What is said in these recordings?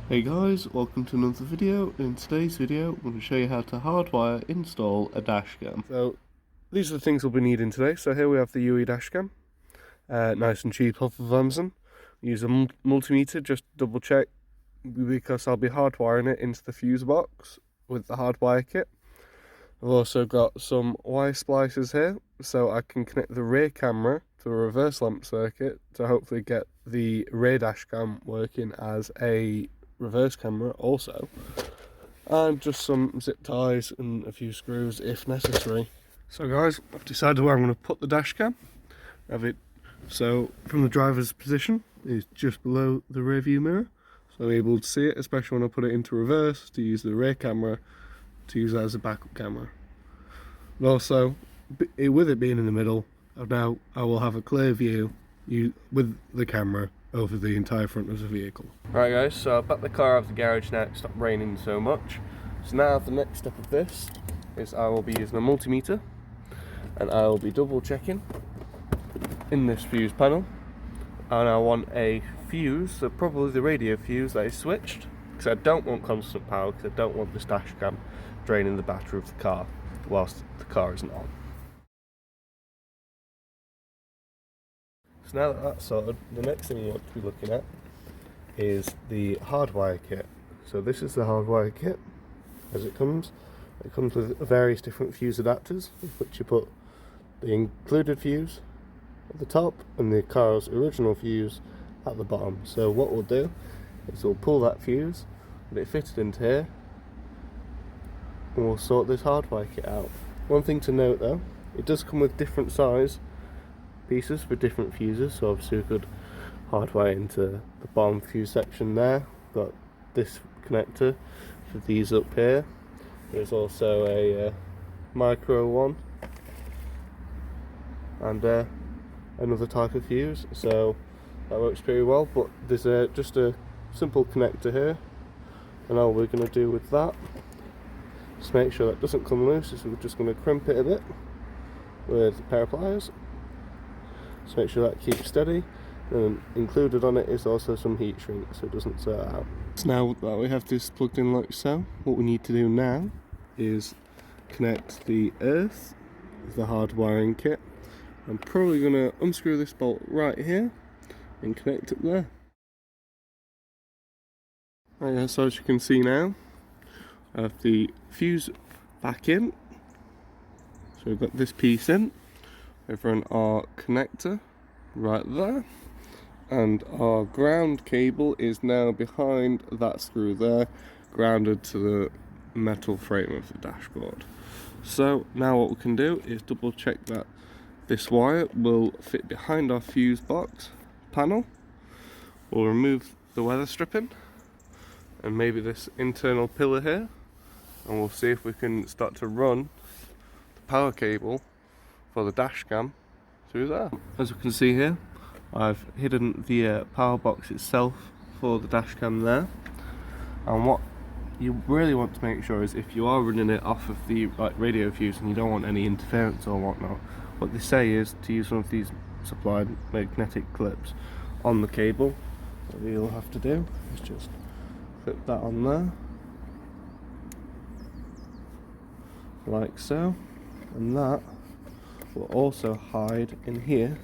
Hey guys, welcome to another video. In today's video, I'm going to show you how to hardwire install a dashcam. So these are the things we'll be needing today. So here we have the UE dashcam, nice and cheap off of Amazon. Use a multimeter, just double check, because I'll be hardwiring it into the fuse box with the hardwire kit. I've also got some wire splicers here, so I can connect the rear camera to a reverse lamp circuit to hopefully get the rear dashcam working as a reverse camera also, and just some zip ties and a few screws if necessary. So guys, I've decided where I'm going to put the dashcam. Have it so from the driver's position is just below the rear view mirror, so I'm able to see it, especially when I put it into reverse to use the rear camera to use that as a backup camera. And also, with it being in the middle, now I will have a clear view with the camera over the entire front of the vehicle. Right guys, so I've backed the car out of the garage now, it stopped raining so much. So now the next step of this is I will be using a multimeter and I will be double checking in this fuse panel, and I want a fuse, so probably the radio fuse that is switched, because I don't want constant power, because I don't want this dash cam draining the battery of the car whilst the car isn't on. So now that that's sorted, the next thing you want to be looking at is the hardwire kit. So this is the hardwire kit as it comes. It comes with various different fuse adapters, which you put the included fuse at the top and the car's original fuse at the bottom. So what we'll do is we'll pull that fuse, get it fitted into here, and we'll sort this hardwire kit out. One thing to note though, it does come with different size pieces for different fuses, so obviously we could hardwire into the bottom fuse section there. Got this connector for these up here. There's also a micro one and another type of fuse, so that works pretty well. But there's just a simple connector here, and all we're going to do with that, just make sure that doesn't come loose, is we're just going to crimp it a bit with a pair of pliers. So make sure that keeps steady, and included on it is also some heat shrink so it doesn't tear out. So now that we have this plugged in like so, what we need to do now is connect the earth, the hard wiring kit. I'm probably going to unscrew this bolt right here and connect it there. Right, so as you can see now, I have the fuse back in. So we've got this piece in. Over on our connector right there, and our ground cable is now behind that screw there, grounded to the metal frame of the dashboard. So now what we can do is double check that this wire will fit behind our fuse box panel. We'll remove the weather stripping and maybe this internal pillar here, and we'll see if we can start to run the power cable for the dash cam through there. As we can see here, I've hidden the power box itself for the dash cam there, and what you really want to make sure is if you are running it off of the radio fuse and you don't want any interference or whatnot, what they say is to use one of these supplied magnetic clips on the cable. What you'll have to do is just clip that on there like so, and that will also hide in here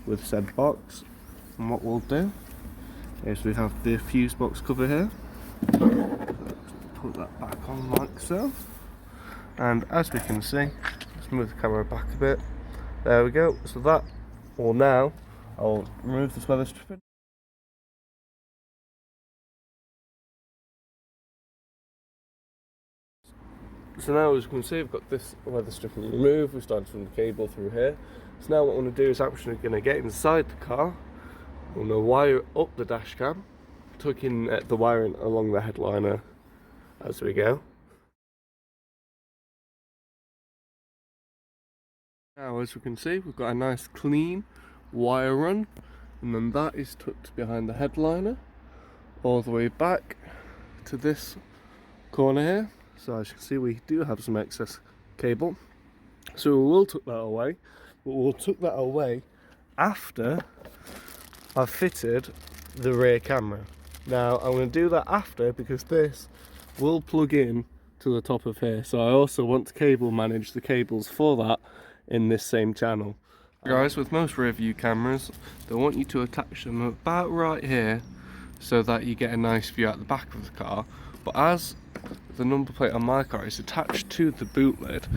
with said box. And what we'll do is we have the fuse box cover here. Put that back on like so, and as we can see, let's move the camera back a bit. There we go. So that will now, I'll remove this weather stripping. So now as you can see, we've got this weather stripping removed. We've started from the cable through here. So now what I want to do is actually going to get inside the car. I'm going to wire up the dash cam, tucking the wiring along the headliner as we go. Now as we can see, we've got a nice clean wire run, and then that is tucked behind the headliner all the way back to this corner here. So as you can see, we do have some excess cable, so we will tuck that away, but we'll tuck that away after I've fitted the rear camera. Now I'm going to do that after, because this will plug in to the top of here, so I also want to cable manage the cables for that in this same channel. Guys, with most rear view cameras, they want you to attach them about right here so that you get a nice view at the back of the car. But as the number plate on my car is attached to the boot lid,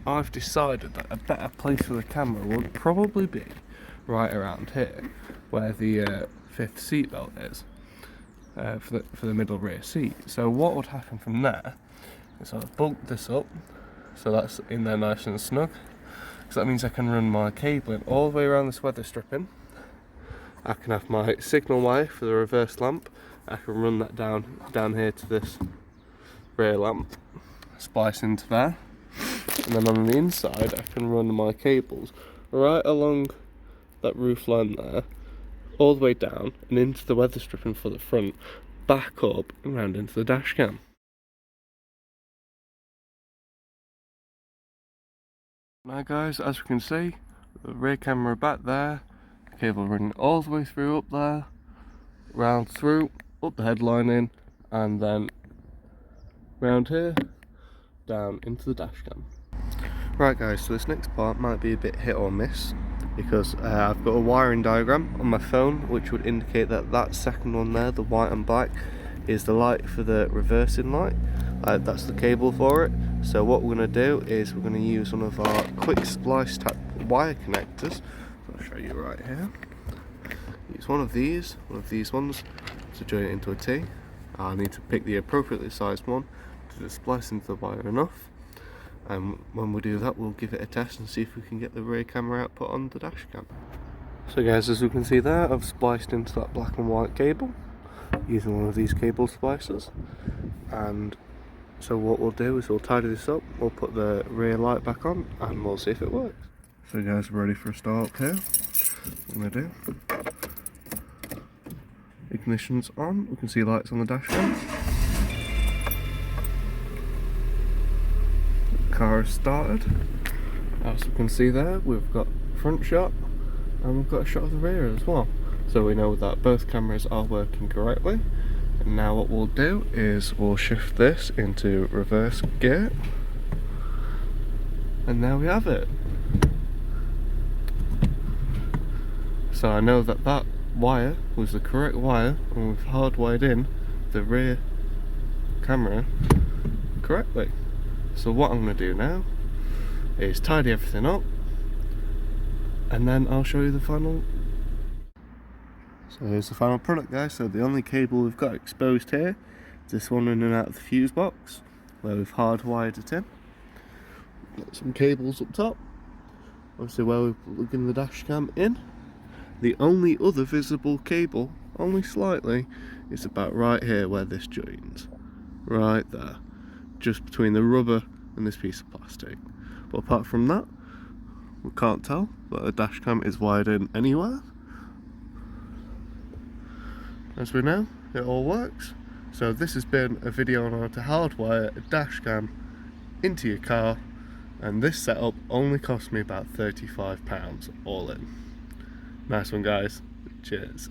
I've decided that a better place for the camera would probably be right around here, where the fifth seat belt is, for the middle rear seat. So what would happen from there is I'll bulk this up so that's in there nice and snug. So that means I can run my cabling all the way around this weather stripping. I can have my signal wire for the reverse lamp. I can run that down here to this rear lamp, splice into there, and then on the inside I can run my cables right along that roof line there, all the way down and into the weather stripping for the front, back up and round into the dash cam. Now guys, as we can see, the rear camera back there, cable running all the way through up there, round through, up the headlining, and then round here, down into the dash cam. Right guys, so this next part might be a bit hit or miss, because I've got a wiring diagram on my phone which would indicate that that second one there, the white and black, is the light for the reversing light. That's the cable for it. So what we're going to do is we're going to use one of our quick splice type wire connectors. I'll show you right here. Use one of these ones to join it into a T. I need to pick the appropriately sized one to just splice into the wire enough. And when we do that, we'll give it a test and see if we can get the rear camera output on the dash cam. So guys, as we can see there, I've spliced into that black and white cable using one of these cable splicers. And so what we'll do is we'll tidy this up, we'll put the rear light back on, and we'll see if it works. So guys, we're ready for a start up here. What I'm going to do, ignition's on, we can see lights on the dash cam. The car is started. As we can see there, we've got front shot and we've got a shot of the rear as well. So we know that both cameras are working correctly. And now what we'll do is we'll shift this into reverse gear, and there we have it. So I know that that wire was the correct wire, and we've hardwired in the rear camera correctly. So what I'm going to do now is tidy everything up, and then I'll show you the final. So here's the final product guys. So the only cable we've got exposed here is this one in and out of the fuse box, where we've hardwired it in. Got some cables up top, obviously where we're plugging the dash cam in. The only other visible cable, only slightly, is about right here where this joins. Right there. Just between the rubber and this piece of plastic. But apart from that, we can't tell that the dash cam is wired in anywhere. As we know, it all works. So this has been a video on how to hardwire a dash cam into your car, and this setup only cost me about £35 all in. Nice one guys, cheers.